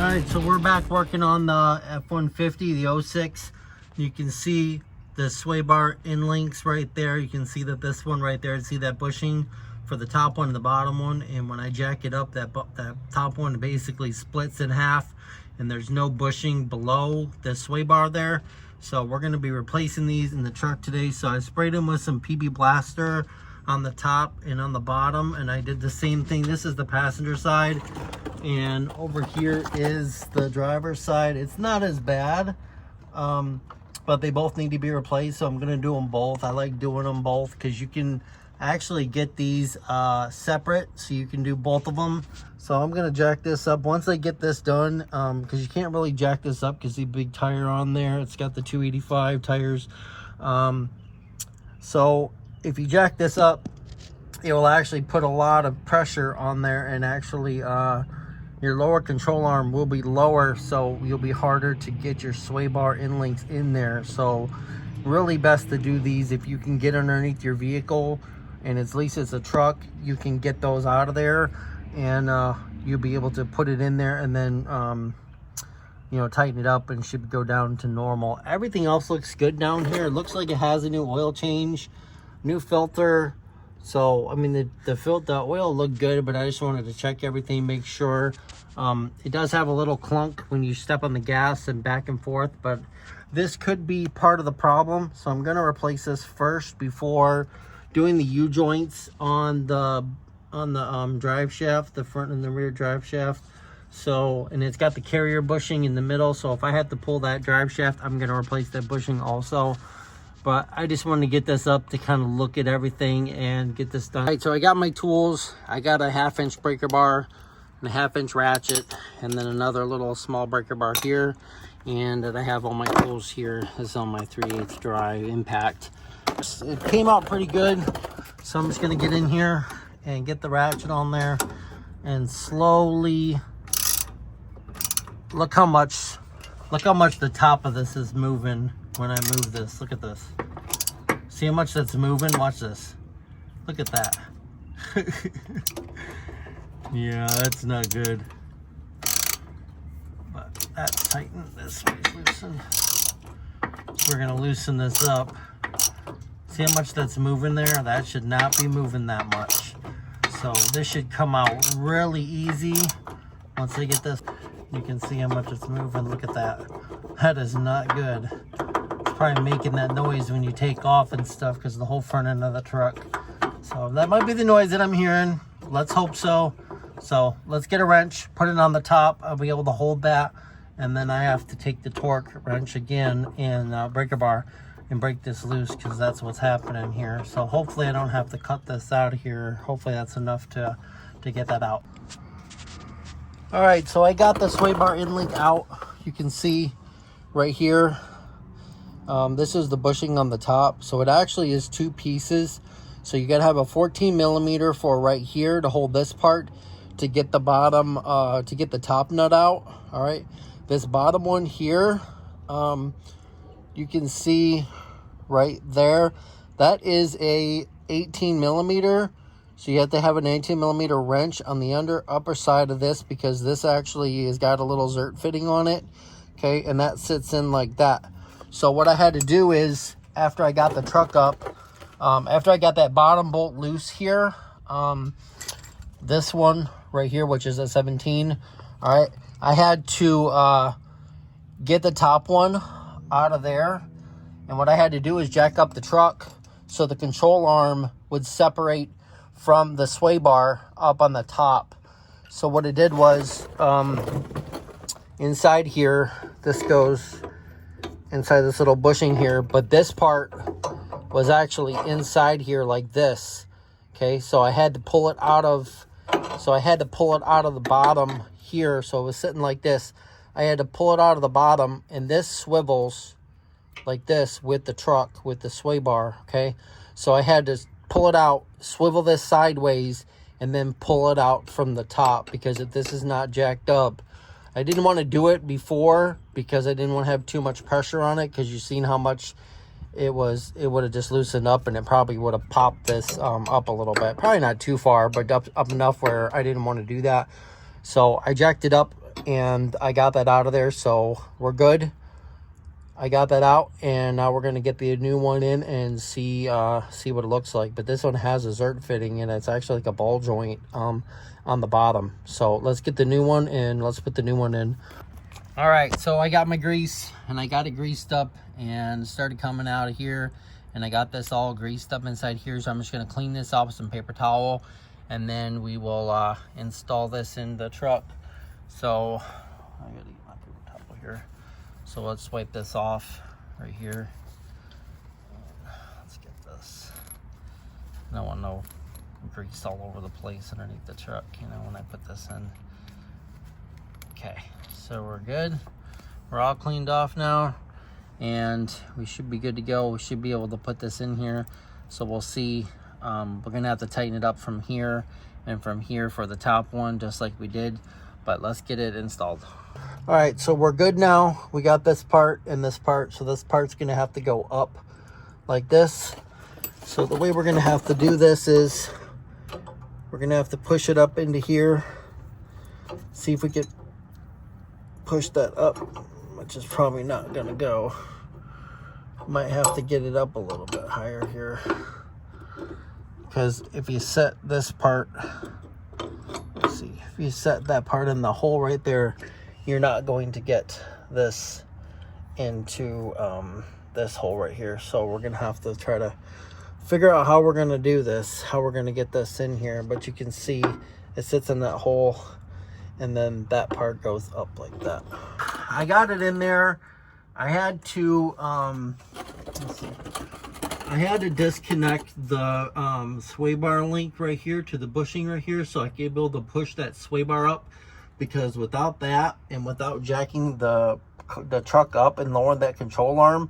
Alright, so we're back working on the F150, the 06. You can see the sway bar in links right there. You can see that this one right there, see that bushing for the top one and the bottom one. And when I jack it up, that top one basically splits in half, and there's no bushing below the sway bar there. So we're going to be replacing these in the truck today. So I sprayed them with some PB Blaster on the top and on the bottom, and I did the same thing. This is the passenger side, and over here is the driver's side. It's not as bad, but they both need to be replaced, so I'm gonna do them both. I like doing them both because you can actually get these separate, so you can do both of them. So I'm gonna jack this up once I get this done, because you can't really jack this up because the big tire on there, it's got the 285 tires. So if you jack this up, it will actually put a lot of pressure on there, and actually your lower control arm will be lower, so you'll be harder to get your sway bar in links in there. So really best to do these if you can get underneath your vehicle, and at least it's a truck, you can get those out of there, and you'll be able to put it in there, and then you know, tighten it up, and it should go down to normal. Everything else looks good down here. It looks like it has a new oil change, new filter. So I mean, the oil looked good, but I just wanted to check everything, make sure. It does have a little clunk when you step on the gas and back and forth, but this could be part of the problem. So I'm going to replace this first before doing the U-joints on the drive shaft, the front and the rear drive shaft. So, and it's got the carrier bushing in the middle, so if I have to pull that drive shaft, I'm going to replace that bushing also. But I just wanted to get this up to kind of look at everything and get this done. All right, so I got my tools. I got a 1/2-inch breaker bar and a 1/2-inch ratchet, and then another little small breaker bar here. And I have all my tools here. This is on my 3/8 drive impact. It came out pretty good, so I'm just gonna get in here and get the ratchet on there and slowly look how much the top of this is moving when I move this. Look at this. See how much that's moving? Watch this. Look at that. Yeah, that's not good. But that's tightened. This one's loosened. We're gonna loosen this up. See how much that's moving there? That should not be moving that much. So this should come out really easy. Once I get this, you can see how much it's moving. Look at that. That is not good. It's probably making that noise when you take off and stuff because of the whole front end of the truck. So that might be the noise that I'm hearing. Let's hope so. So let's get a wrench, put it on the top. I'll be able to hold that. And then I have to take the torque wrench again and breaker bar and break this loose, because that's what's happening here. So hopefully I don't have to cut this out of here. Hopefully that's enough to get that out. All right, so I got the sway bar in link out. You can see right here, this is the bushing on the top. So it actually is 2 pieces. So you gotta have a 14 millimeter for right here to hold this part to get the bottom, to get the top nut out. All right, this bottom one here, you can see right there, that is a 18 millimeter. So you have to have an 18 millimeter wrench on the upper side of this, because this actually has got a little zert fitting on it. Okay, and that sits in like that. So what I had to do is, after I got the truck up, after I got that bottom bolt loose here, this one right here, which is a 17, all right, I had to get the top one out of there. And what I had to do is jack up the truck so the control arm would separate from the sway bar up on the top. So what it did was, inside here, this goes inside this little bushing here, but this part was actually inside here like this. Okay, so I had to pull it out of, the bottom here. So it was sitting like this. I had to pull it out of the bottom, and this swivels like this with the truck, with the sway bar. Okay, so I had to pull it out, swivel this sideways, and then pull it out from the top, because if this is not jacked up, I didn't want to do it before because I didn't want to have too much pressure on it, because you've seen how much it would have just loosened up, and it probably would have popped this up a little bit. Probably not too far, but up enough where I didn't want to do that. So I jacked it up and I got that out of there, so we're good. I got that out, and now we're going to get the new one in and see what it looks like. But this one has a zert fitting, and it's actually like a ball joint on the bottom. So let's get the new one, and let's put the new one in. All right, so I got my grease, and I got it greased up and started coming out of here, and I got this all greased up inside here. So I'm just going to clean this off with some paper towel, and then we will install this in the truck. So I got to get my paper towel here. So let's wipe this off right here. Let's get this. I don't want no grease all over the place underneath the truck, you know, when I put this in. Okay, so we're good. We're all cleaned off now, and we should be good to go. We should be able to put this in here. So we'll see. We're gonna have to tighten it up from here and from here for the top one, just like we did. But let's get it installed. All right, so we're good now. We got this part and this part. So this part's gonna have to go up like this. So the way we're gonna have to do this is we're gonna have to push it up into here. See if we can push that up, which is probably not gonna go. Might have to get it up a little bit higher here. Because if you set this part, let's see, if you set that part in the hole right there, you're not going to get this into this hole right here. So we're gonna have to try to figure out how we're gonna do this, how we're gonna get this in here. But you can see it sits in that hole, and then that part goes up like that. I got it in there. I had to let's see, I had to disconnect the sway bar link right here to the bushing right here, so I could be able to push that sway bar up, because without that and without jacking the truck up and lowering that control arm,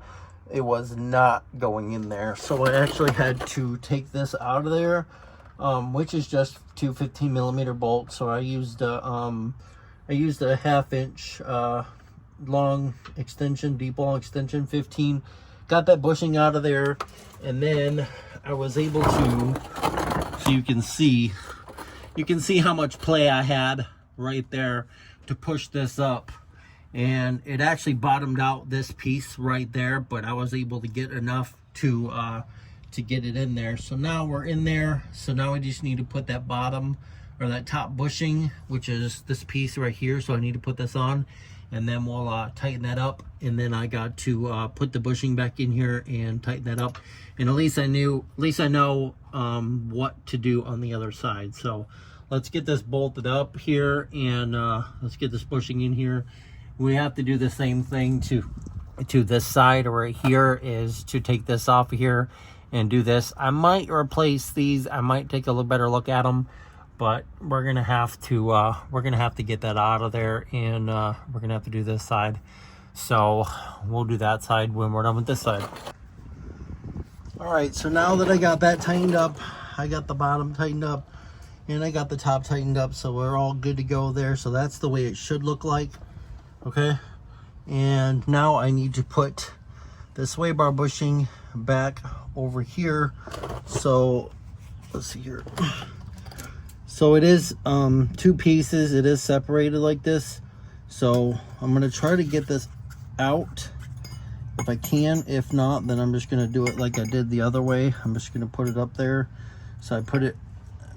it was not going in there. So I actually had to take this out of there, which is just two 15mm bolts. So I used a 1/2 inch long extension, deep long extension, 15. Got that bushing out of there, and then I was able to, so you can see how much play I had right there to push this up. And it actually bottomed out this piece right there, but I was able to get enough to get it in there. So now we're in there. So now we just need to put that bottom or that top bushing, which is this piece right here. So I need to put this on, and then we'll tighten that up. And then I got to put the bushing back in here and tighten that up. And at least I know what to do on the other side. So let's get this bolted up here, and let's get this bushing in here. We have to do the same thing to this side right here, is to take this off of here and do this. I might replace these. I might take a little better look at them, but we're gonna have to get that out of there, and we're gonna have to do this side. So we'll do that side when we're done with this side. All right, so now that I got that tightened up, I got the bottom tightened up, and I got the top tightened up, so we're all good to go there. So that's the way it should look like. Okay, and now I need to put the sway bar bushing back over here. So let's see here. So it is two pieces. It is separated like this. So I'm gonna try to get this out if I can. If not, then I'm just gonna do it like I did the other way. I'm just gonna put it up there. So I put it,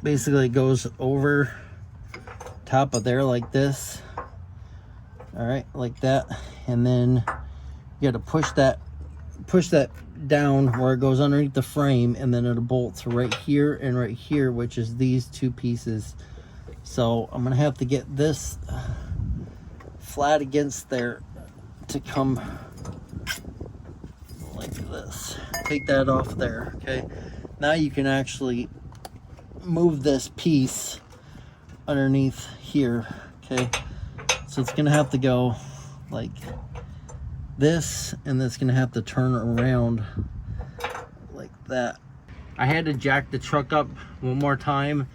basically it goes over top of there like this. All right, like that. And then you got to push that down where it goes underneath the frame, and then it bolts right here and right here, which is these two pieces. So I'm gonna have to get this flat against there to come like this. Take that off there. Okay, now you can actually move this piece underneath here. Okay, so it's gonna have to go like this, and that's gonna have to turn around like that. I had to jack the truck up one more time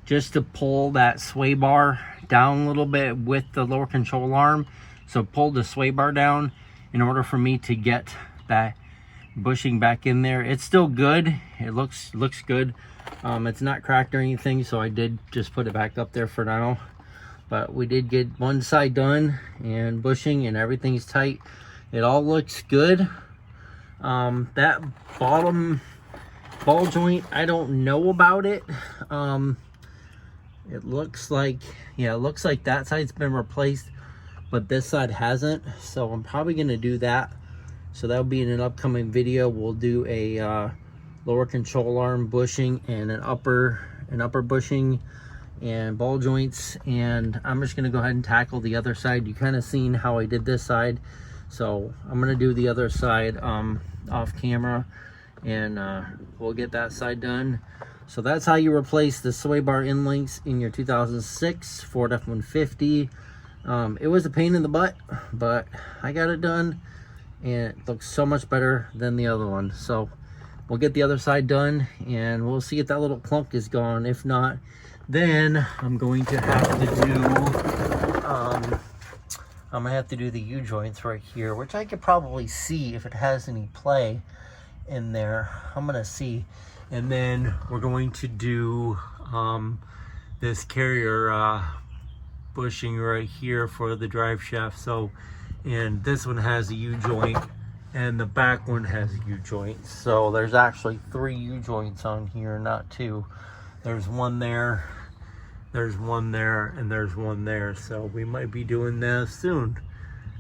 just to pull that sway bar down a little bit with the lower control arm. So pull the sway bar down in order for me to get that bushing back in there. It's still good. It looks good. It's not cracked or anything, so I did just put it back up there for now. but we did get one side done and bushing, and everything's tight. It all looks good. That bottom ball joint, I don't know about it. It looks like, yeah, it looks like that side's been replaced, but this side hasn't. So I'm probably going to do that. So that'll be in an upcoming video. We'll do a lower control arm bushing and an upper bushing and ball joints. And I'm just going to go ahead and tackle the other side. You kind of seen how I did this side. So I'm going to do the other side off camera, and we'll get that side done. So that's how you replace the sway bar end links in your 2006 Ford F-150. It was a pain in the butt, but I got it done, and it looks so much better than the other one. So we'll get the other side done, and we'll see if that little clunk is gone. If not, then I'm going to have to do the U-joints right here, which I could probably see if it has any play in there. I'm gonna see. And then we're going to do this carrier bushing right here for the drive shaft. So, and this one has a U-joint, and the back one has a U-joint. So there's actually 3 U-joints on here, not 2. There's one there, there's one there, and there's one there. So we might be doing this soon.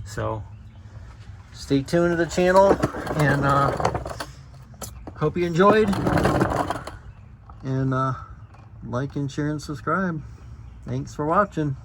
So stay tuned to the channel, and hope you enjoyed. And like and share and subscribe. Thanks for watching.